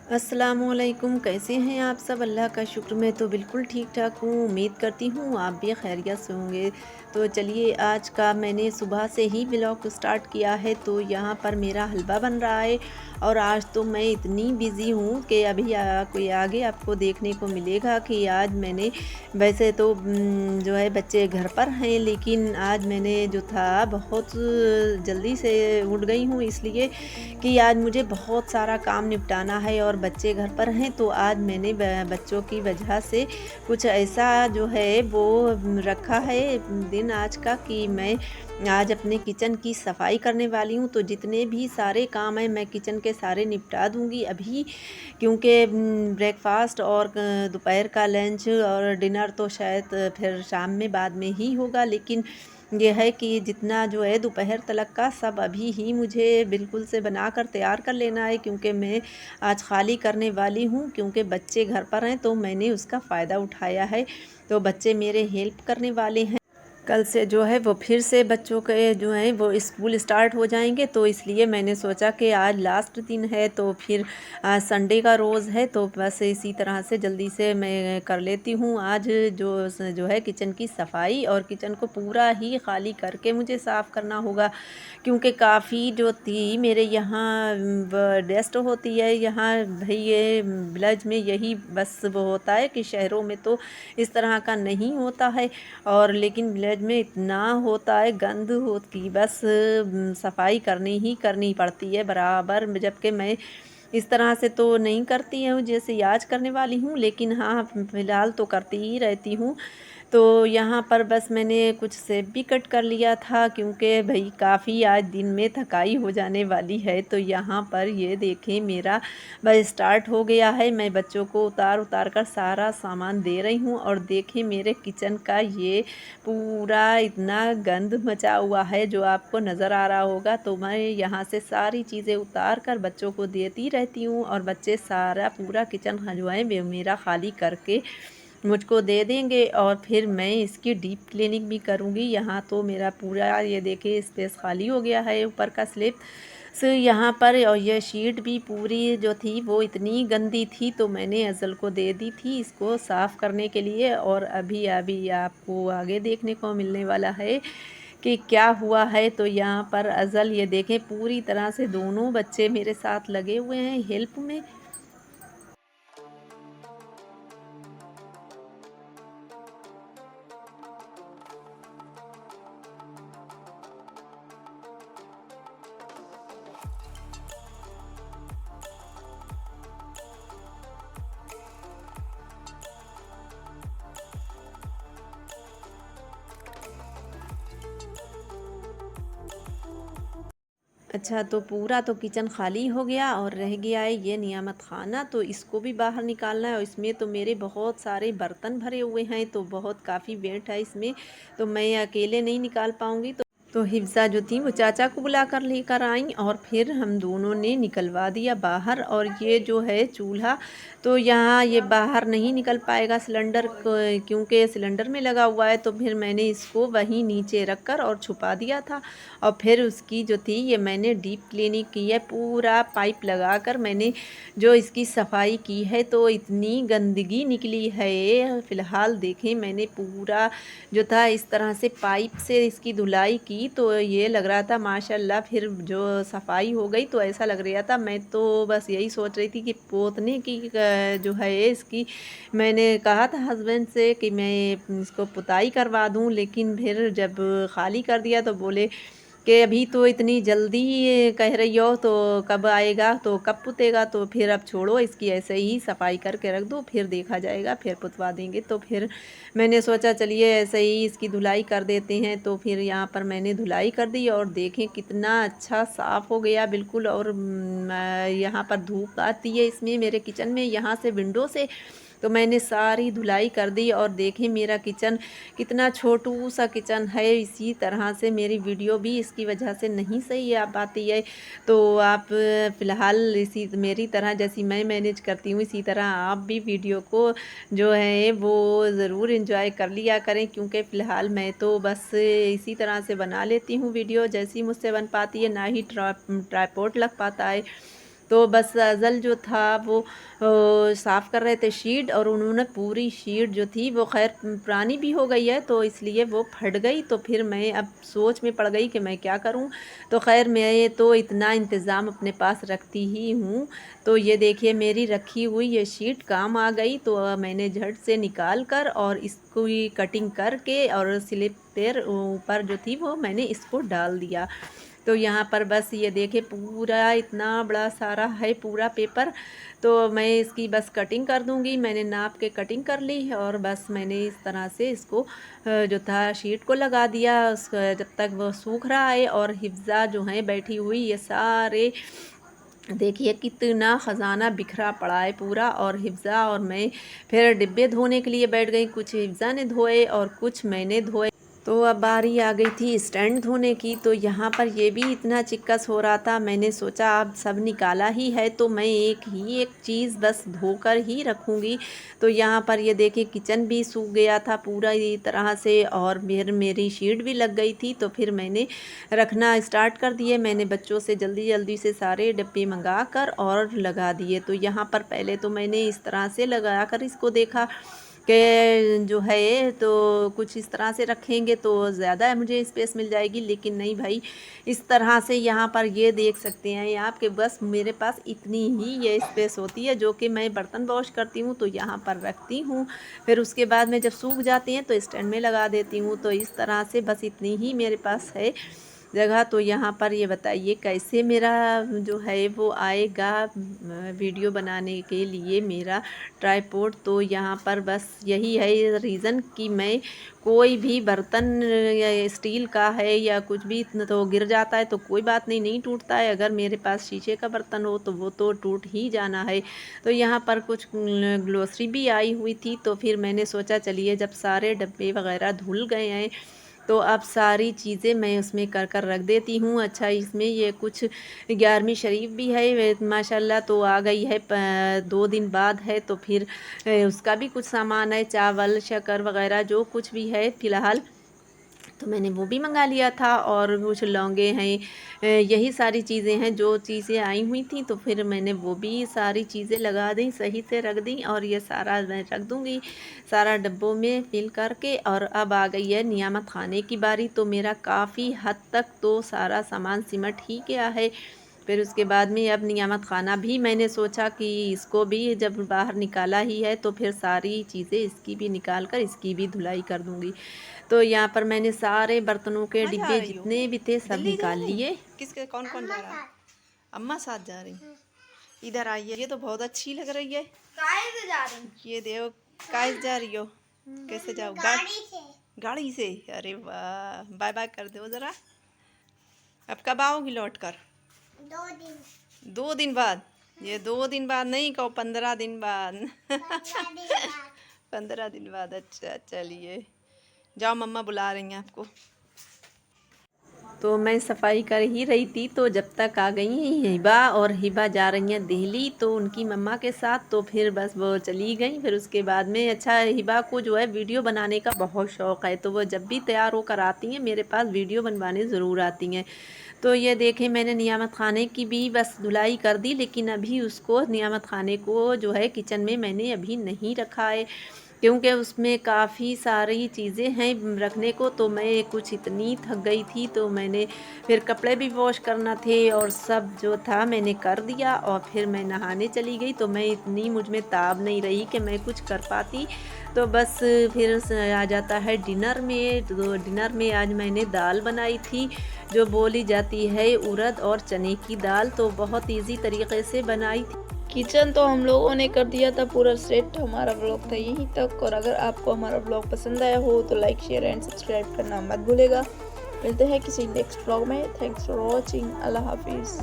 अस्सलामुअलैकुम, कैसे हैं आप सब? अल्लाह का शुक्र, मैं तो बिल्कुल ठीक-ठाक हूँ। उम्मीद करती हूँ आप भी खैरियत से होंगे। तो चलिए, आज का मैंने सुबह से ही व्लॉग स्टार्ट किया है। तो यहाँ पर मेरा हलवा बन रहा है और आज तो मैं इतनी बिज़ी हूँ कि अभी कोई आगे आपको देखने को मिलेगा कि आज मैंने वैसे तो जो है बच्चे घर पर हैं, लेकिन आज मैंने जो था बहुत जल्दी से उठ गई हूँ, इसलिए कि आज मुझे बहुत सारा काम निपटाना है और बच्चे घर पर हैं। तो आज मैंने बच्चों की वजह से कुछ ऐसा जो है वो रखा है दिन आज का कि मैं आज अपने किचन की सफाई करने वाली हूँ। तो जितने भी सारे काम हैं मैं किचन के सारे निपटा दूँगी अभी, क्योंकि ब्रेकफ़ास्ट और दोपहर का लंच और डिनर तो शायद फिर शाम में बाद में ही होगा। लेकिन ये है कि जितना जो है दोपहर तलक का सब अभी ही मुझे बिल्कुल से बनाकर तैयार कर लेना है, क्योंकि मैं आज खाली करने वाली हूँ, क्योंकि बच्चे घर पर हैं तो मैंने उसका फ़ायदा उठाया है। तो बच्चे मेरे हेल्प करने वाले हैं। कल से जो है वो फिर से बच्चों के जो हैं वो स्कूल स्टार्ट हो जाएंगे, तो इसलिए मैंने सोचा कि आज लास्ट दिन है तो फिर आज संडे का रोज़ है, तो बस इसी तरह से जल्दी से मैं कर लेती हूँ आज जो है किचन की सफाई। और किचन को पूरा ही खाली करके मुझे साफ़ करना होगा, क्योंकि काफ़ी जो थी मेरे यहाँ डस्ट होती है यहाँ। भाई ये विलेज में यही बस वो होता है कि शहरों में तो इस तरह का नहीं होता है, और लेकिन विलेज में इतना होता है गंद हो कि बस सफाई करनी ही करनी पड़ती है बराबर। जबकि मैं इस तरह से तो नहीं करती हूँ जैसे आज करने वाली हूँ, लेकिन हाँ फ़िलहाल तो करती ही रहती हूँ। तो यहाँ पर बस मैंने कुछ सेब भी कट कर लिया था, क्योंकि भई काफ़ी आज दिन में थकाई हो जाने वाली है। तो यहाँ पर ये देखें मेरा बस स्टार्ट हो गया है। मैं बच्चों को उतार कर सारा सामान दे रही हूँ, और देखें मेरे किचन का ये पूरा इतना गंद मचा हुआ है जो आपको नज़र आ रहा होगा। तो मैं यहाँ से सारी चीज़ें उतार कर बच्चों को देती रहती हूँ, और बच्चे सारा पूरा किचन जो है मेरा खाली करके मुझको दे देंगे, और फिर मैं इसकी डीप क्लीनिंग भी करूँगी। यहाँ तो मेरा पूरा ये देखिए स्पेस खाली हो गया है ऊपर का स्लैब से यहाँ पर, और ये शीट भी पूरी जो थी वो इतनी गंदी थी, तो मैंने अज़ल को दे दी थी इसको साफ़ करने के लिए। और अभी अभी आपको आगे देखने को मिलने वाला है कि क्या हुआ है। तो यहाँ पर अज़ल ये देखें पूरी तरह से दोनों बच्चे मेरे साथ लगे हुए हैं हेल्प में। अच्छा, तो पूरा तो किचन खाली हो गया और रह गया है ये नियामत खाना, तो इसको भी बाहर निकालना है। और इसमें तो मेरे बहुत सारे बर्तन भरे हुए हैं, तो बहुत काफ़ी वेट है इसमें, तो मैं अकेले नहीं निकाल पाऊँगी। तो हिफ्ज़ा जो थी वो चाचा को बुलाकर लेकर आईं, और फिर हम दोनों ने निकलवा दिया बाहर। और ये जो है चूल्हा, तो यहाँ ये बाहर नहीं निकल पाएगा सिलेंडर क्योंकि सिलेंडर में लगा हुआ है। तो फिर मैंने इसको वहीं नीचे रख कर और छुपा दिया था, और फिर उसकी जो थी ये मैंने डीप क्लीनिंग की है, पूरा पाइप लगाकर मैंने जो इसकी सफाई की है। तो इतनी गंदगी निकली है, फ़िलहाल देखें मैंने पूरा जो था इस तरह से पाइप से इसकी धुलाई की, तो ये लग रहा था माशाल्लाह। फिर जो सफाई हो गई तो ऐसा लग रहा था, मैं तो बस यही सोच रही थी कि पोतने की जो है इसकी, मैंने कहा था हस्बैंड से कि मैं इसको पुताई करवा दूं, लेकिन फिर जब खाली कर दिया तो बोले कि अभी तो इतनी जल्दी कह रही हो, तो कब आएगा, तो कब पुतेगा, तो फिर अब छोड़ो इसकी ऐसे ही सफाई करके रख दो, फिर देखा जाएगा, फिर पुतवा देंगे। तो फिर मैंने सोचा चलिए ऐसे ही इसकी धुलाई कर देते हैं। तो फिर यहाँ पर मैंने धुलाई कर दी, और देखें कितना अच्छा साफ़ हो गया बिल्कुल। और यहाँ पर धूप आती है इसमें मेरे किचन में यहाँ से विंडो से, तो मैंने सारी धुलाई कर दी। और देखें मेरा किचन कितना छोटू सा किचन है। इसी तरह से मेरी वीडियो भी इसकी वजह से नहीं सही आ पाती है। तो आप फ़िलहाल इसी मेरी तरह जैसी मैं मैनेज करती हूँ, इसी तरह आप भी वीडियो को जो है वो ज़रूर एंजॉय कर लिया करें, क्योंकि फ़िलहाल मैं तो बस इसी तरह से बना लेती हूँ वीडियो जैसी मुझसे बन पाती है, ना ही ट्राइपॉड लग पाता है। तो बस अज़ल जो था वो साफ़ कर रहे थे शीट, और उन्होंने पूरी शीट जो थी वो खैर पुरानी भी हो गई है तो इसलिए वो फट गई। तो फिर मैं अब सोच में पड़ गई कि मैं क्या करूं। तो खैर मैं तो इतना इंतज़ाम अपने पास रखती ही हूँ। तो ये देखिए मेरी रखी हुई ये शीट काम आ गई। तो मैंने झट से निकाल कर और इसको कटिंग करके और स्लिप पर ऊपर जो थी वो मैंने इसको डाल दिया। तो यहाँ पर बस ये देखिए पूरा इतना बड़ा सारा है पूरा पेपर। तो मैं इसकी बस कटिंग कर दूँगी। मैंने नाप के कटिंग कर ली और बस मैंने इस तरह से इसको जो था शीट को लगा दिया जब तक वो सूख रहा है। और हिफ्ज़ा जो है बैठी हुई, ये सारे देखिए कितना ख़जाना बिखरा पड़ा है पूरा। और हिफ्ज़ा और मैं फिर डिब्बे धोने के लिए बैठ गई। कुछ हिफ्ज़ा ने धोए और कुछ मैंने धोए। तो अब बारी आ गई थी स्टैंड धोने की। तो यहाँ पर ये भी इतना चिक्कस हो रहा था, मैंने सोचा अब सब निकाला ही है तो मैं एक चीज़ बस धोकर ही रखूँगी। तो यहाँ पर ये देखिए किचन भी सूख गया था पूरा ये तरह से, और फिर मेरी शीट भी लग गई थी। तो फिर मैंने रखना स्टार्ट कर दिए। मैंने बच्चों से जल्दी जल्दी से सारे डब्बे मंगा कर और लगा दिए। तो यहाँ पर पहले तो मैंने इस तरह से लगा कर इसको देखा कि जो है तो कुछ इस तरह से रखेंगे तो ज़्यादा मुझे स्पेस मिल जाएगी, लेकिन नहीं भाई, इस तरह से यहाँ पर ये देख सकते हैं आप कि बस मेरे पास इतनी ही ये स्पेस होती है जो कि मैं बर्तन वॉश करती हूँ तो यहाँ पर रखती हूँ। फिर उसके बाद में जब सूख जाती हैं तो स्टैंड में लगा देती हूँ। तो इस तरह से बस इतनी ही मेरे पास है जगह। तो यहाँ पर ये बताइए कैसे मेरा जो है वो आएगा वीडियो बनाने के लिए मेरा ट्राइपॉड। तो यहाँ पर बस यही है रीज़न कि मैं कोई भी बर्तन या स्टील का है या कुछ भी तो गिर जाता है तो कोई बात नहीं, नहीं टूटता है। अगर मेरे पास शीशे का बर्तन हो तो वो तो टूट ही जाना है। तो यहाँ पर कुछ ग्लोसरी भी आई हुई थी। तो फिर मैंने सोचा चलिए जब सारे डब्बे वगैरह धुल गए हैं तो अब सारी चीज़ें मैं उसमें कर कर रख देती हूँ। अच्छा इसमें ये कुछ 11वीं शरीफ भी है माशाल्लाह, तो आ गई है 2 दिन बाद है। तो फिर उसका भी कुछ सामान है, चावल शक्कर वगैरह जो कुछ भी है फ़िलहाल, तो मैंने वो भी मंगा लिया था। और कुछ लौंगे हैं, यही सारी चीज़ें हैं जो चीज़ें आई हुई थी। तो फिर मैंने वो भी सारी चीज़ें लगा दी, सही से रख दी। और ये सारा मैं रख दूँगी सारा डब्बों में फिल करके। और अब आ गई है नियामत खाने की बारी। तो मेरा काफ़ी हद तक तो सारा सामान सिमट ही गया है। फिर उसके बाद में अब नियामत खाना भी मैंने सोचा कि इसको भी जब बाहर निकाला ही है तो फिर सारी चीज़ें इसकी भी निकाल कर इसकी भी धुलाई कर दूँगी। तो यहाँ पर मैंने सारे बर्तनों के डिब्बे जितने भी थे सब निकाल लिए। किसके कौन कौन जा रहा है? अम्मा साथ जा रही। इधर आइए, ये तो बहुत अच्छी लग रही है। गाड़ी से जा रही। ये देखो काहे जा रही हो? कैसे जाओ? गाड़ी से। गाड़ी से? अरे वाह, बाय बाय कर दो जरा। अब कब आओगी लौट कर? 2 दिन। 2 दिन बाद? ये 2 दिन बाद नहीं कहो, 15 दिन बाद। 15 दिन बाद। 15 दिन बाद, अच्छा चलिए जाओ, मम्मा बुला रही हैं आपको। तो मैं सफाई कर ही रही थी तो जब तक आ गई हिबा, और हिबा जा रही हैं दिल्ली तो उनकी मम्मा के साथ। तो फिर बस वो चली गई। फिर उसके बाद में अच्छा हिबा को जो है वीडियो बनाने का बहुत शौक़ है, तो वो जब भी तैयार होकर आती हैं मेरे पास वीडियो बनवाने ज़रूर आती हैं। तो ये देखें मैंने नियामत खाने की भी बस धुलाई कर दी, लेकिन अभी उसको नियामत खाने को जो है किचन में मैंने अभी नहीं रखा है क्योंकि उसमें काफ़ी सारी चीज़ें हैं रखने को। तो मैं कुछ इतनी थक गई थी तो मैंने फिर कपड़े भी वॉश करना थे और सब जो था मैंने कर दिया। और फिर मैं नहाने चली गई। तो मैं इतनी मुझ में ताब नहीं रही कि मैं कुछ कर पाती। तो बस फिर आ जाता है डिनर में। तो डिनर में आज मैंने दाल बनाई थी जो बोली जाती है उड़द और चने की दाल। तो बहुत इजी तरीके से बनाई थी। किचन तो हम लोगों ने कर दिया था पूरा सेट। हमारा व्लॉग था यहीं तक, और अगर आपको हमारा व्लॉग पसंद आया हो तो लाइक शेयर एंड सब्सक्राइब करना मत भूलेगा। मिलते हैं किसी नेक्स्ट व्लॉग में। Thanks for watching. अल्लाह हाफिज़।